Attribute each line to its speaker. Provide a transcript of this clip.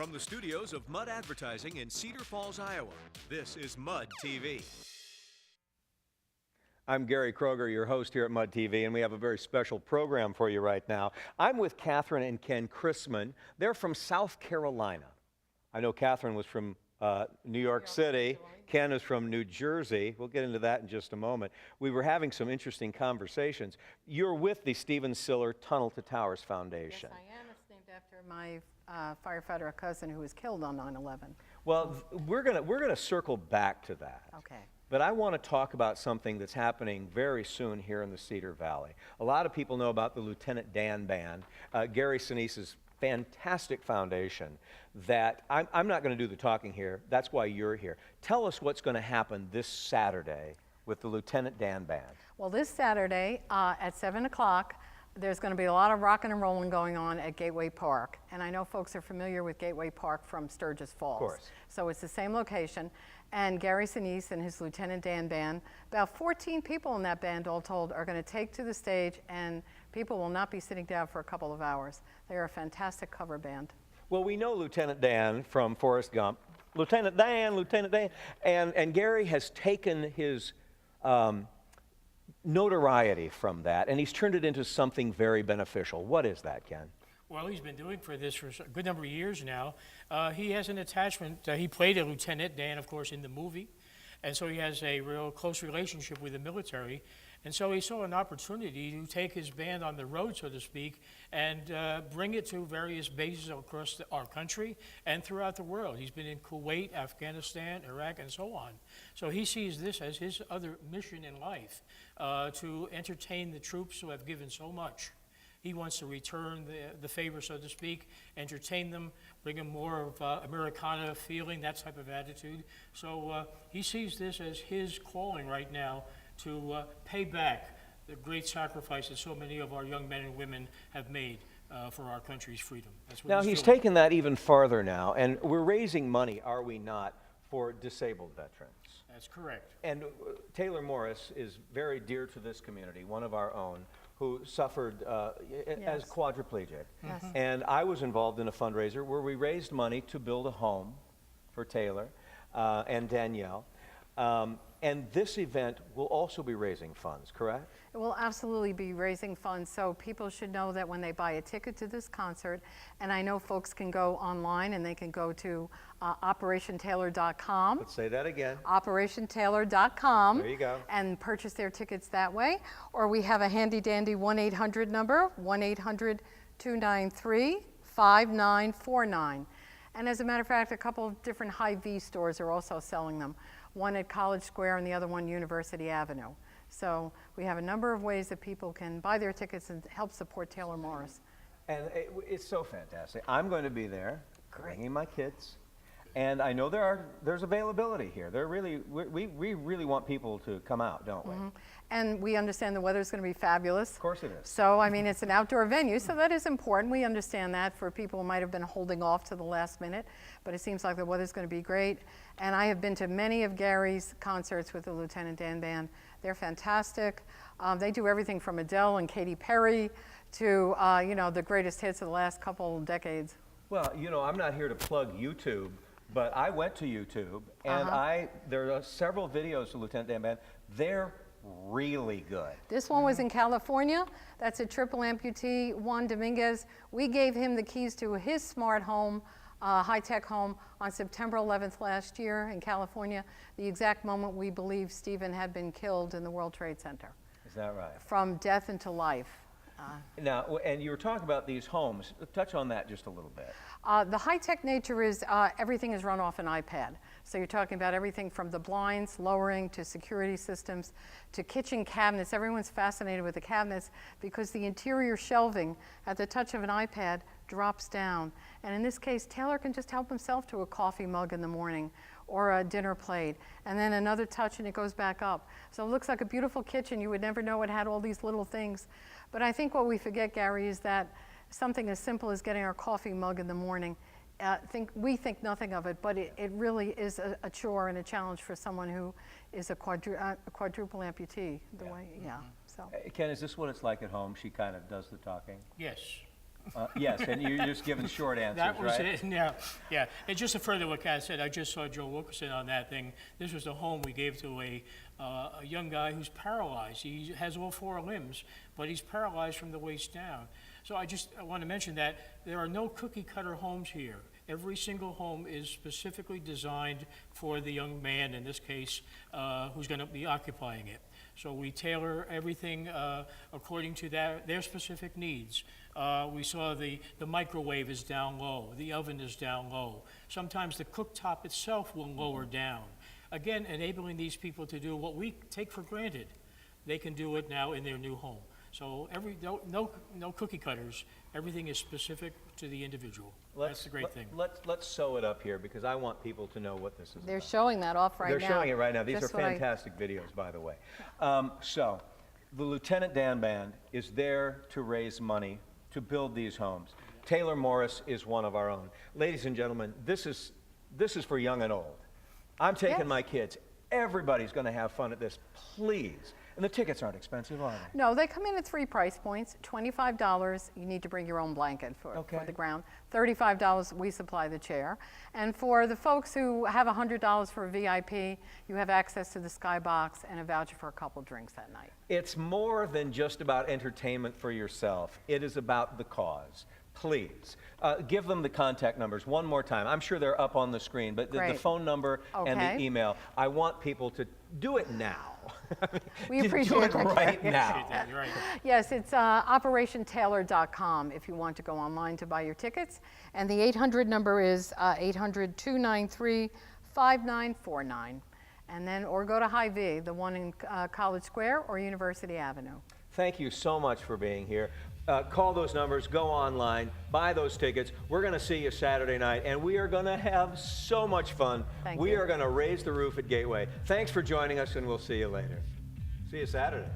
Speaker 1: From the studios of Mud Advertising in Cedar Falls, Iowa, this is Mud TV.
Speaker 2: I'm Gary Kroger, your host here at Mud TV, and we have a very special program for you right now. I'm with Catherine and Ken Christman. They're from South Carolina. I know Catherine was from New York City. Ken is from New Jersey. We'll get into that in just a moment. We were having some interesting conversations. You're with the Stephen Siller Tunnel to Towers Foundation.
Speaker 3: Yes, I am. It's named after my firefighter cousin who was killed on 9/11.
Speaker 2: Well, we're gonna circle back to that.
Speaker 3: Okay.
Speaker 2: But I want to talk about something that's happening very soon here in the Cedar Valley. A lot of people know about the Lieutenant Dan Band, Gary Sinise's fantastic foundation that I'm not going to do the talking here. That's why you're here. Tell us what's going to happen this Saturday with the Lieutenant Dan Band.
Speaker 3: Well, this Saturday at 7 o'clock, there's going to be a lot of rocking and rolling going on at Gateway Park. And I know folks are familiar with Gateway Park from Sturgis Falls.
Speaker 2: Of course.
Speaker 3: So it's the same location. And Gary Sinise and his Lieutenant Dan Band, about 14 people in that band all told, are going to take to the stage, and people will not be sitting down for a couple of hours. They are a fantastic cover band.
Speaker 2: Well, we know Lieutenant Dan from Forrest Gump. Lieutenant Dan, and Gary has taken his notoriety from that, and he's turned it into something very beneficial. What is that, Ken?
Speaker 4: Well, he's been doing for this for a good number of years now. He has an attachment. He played a Lieutenant Dan, of course, in the movie, and so he has a real close relationship with the military. And so he saw an opportunity to take his band on the road, so to speak, and bring it to various bases across our country and throughout the world. He's been in Kuwait, Afghanistan, Iraq, and so on. So he sees this as his other mission in life, to entertain the troops who have given so much. He wants to return the favor, so to speak, entertain them, bring them more of Americana feeling, that type of attitude. So he sees this as his calling right now to pay back the great sacrifice that so many of our young men and women have made for our country's freedom. That's what
Speaker 2: Now, he's
Speaker 4: doing.
Speaker 2: taken that even farther now, and we're raising money, are we not, for disabled veterans?
Speaker 4: That's correct.
Speaker 2: And Taylor Morris is very dear to this community, one of our own, who suffered as quadriplegic.
Speaker 3: Yes.
Speaker 2: And I was involved in a fundraiser where we raised money to build a home for Taylor and Danielle. And this event will also be raising funds, correct?
Speaker 3: It will absolutely be raising funds, so people should know that when they buy a ticket to this concert, and I know folks can go online and they can go to OperationTaylor.com.
Speaker 2: Let's say that again.
Speaker 3: OperationTaylor.com.
Speaker 2: There you go.
Speaker 3: And purchase their tickets that way. Or we have a handy dandy 1-800 number, 1-800-293-5949. And as a matter of fact, a couple of different Hy-Vee stores are also selling them. One at College Square and the other one University Avenue. So we have a number of ways that people can buy their tickets and help support Taylor Morris.
Speaker 2: And it's so fantastic. I'm going to be there, bringing my kids. And I know there's availability here. We really want people to come out, don't we?
Speaker 3: Mm-hmm. And we understand the weather's going to be fabulous.
Speaker 2: Of course it is.
Speaker 3: So, I mean, it's an outdoor venue, so that is important. We understand that for people who might have been holding off to the last minute, but it seems like the weather's going to be great. And I have been to many of Gary's concerts with the Lieutenant Dan Band. They're fantastic. They do everything from Adele and Katy Perry to, the greatest hits of the last couple of decades.
Speaker 2: Well, I'm not here to plug YouTube, but I went to YouTube, and there are several videos of Lieutenant Dan Band. They're really good.
Speaker 3: This one was in California. That's a triple amputee, Juan Dominguez. We gave him the keys to his smart home, high-tech home, on September 11th last year in California, the exact moment we believe Stephen had been killed in the World Trade Center.
Speaker 2: Is that right?
Speaker 3: From death into life.
Speaker 2: Now, and you were talking about these homes. Touch on that just a little bit.
Speaker 3: The high-tech nature is everything is run off an iPad. So you're talking about everything from the blinds, lowering, to security systems, to kitchen cabinets. Everyone's fascinated with the cabinets because the interior shelving at the touch of an iPad drops down. And in this case, Taylor can just help himself to a coffee mug in the morning or a dinner plate, and then another touch and it goes back up. So it looks like a beautiful kitchen. You would never know it had all these little things. But I think what we forget, Gary, is that something as simple as getting our coffee mug in the morning, we think nothing of it, but it really is a chore and a challenge for someone who is a quadruple amputee. So.
Speaker 2: Ken, is this what it's like at home? She kind of does the talking?
Speaker 4: Yes.
Speaker 2: Yes, and you're just giving short answers,
Speaker 4: That was
Speaker 2: right?
Speaker 4: it, yeah, yeah. And just to further what Kat said, I just saw Joe Wilkerson on that thing. This was the home we gave to a young guy who's paralyzed. He has all 4 limbs, but he's paralyzed from the waist down. So I want to mention that there are no cookie cutter homes here. Every single home is specifically designed for the young man, in this case, who's going to be occupying it. So we tailor everything according to their specific needs. We saw the microwave is down low, the oven is down low. Sometimes the cooktop itself will lower down. Again, enabling these people to do what we take for granted. They can do it now in their new home. So no cookie cutters. Everything is specific to the individual. That's the great thing.
Speaker 2: Let's sew it up here because I want people to know what this is
Speaker 3: They're
Speaker 2: about.
Speaker 3: showing that off right now.
Speaker 2: They're showing it right now. These
Speaker 3: Just
Speaker 2: are
Speaker 3: what
Speaker 2: fantastic videos, by the way. So the Lieutenant Dan Band is there to raise money to build these homes. Taylor Morris is one of our own. Ladies and gentlemen, this is for young and old. I'm taking
Speaker 3: Yes.
Speaker 2: my kids. Everybody's going to have fun at this, please. And the tickets aren't expensive, are they?
Speaker 3: No, they come in at 3 price points. $25, you need to bring your own blanket for the ground. $35, we supply the chair. And for the folks who have $100 for a VIP, you have access to the skybox and a voucher for a couple drinks that night.
Speaker 2: It's more than just about entertainment for yourself. It is about the cause. Please, give them the contact numbers one more time. I'm sure they're up on the screen, but the
Speaker 3: Great.
Speaker 2: phone number and the
Speaker 3: Okay.
Speaker 2: email. I want people to do it now.
Speaker 3: We
Speaker 2: Do
Speaker 3: appreciate
Speaker 2: it
Speaker 3: that.
Speaker 2: right now.
Speaker 4: You're right.
Speaker 3: Yes, it's operationtaylor.com if you want to go online to buy your tickets. And the 800 number is 800-293-5949. And then, or go to Hy-Vee, the one in College Square or University Avenue.
Speaker 2: Thank you so much for being here. Call those numbers, go online, buy those tickets. We're going to see you Saturday night, and we are going to have so much fun. We are going to raise the roof at Gateway. Thanks for joining us, and we'll see you later. See you Saturday.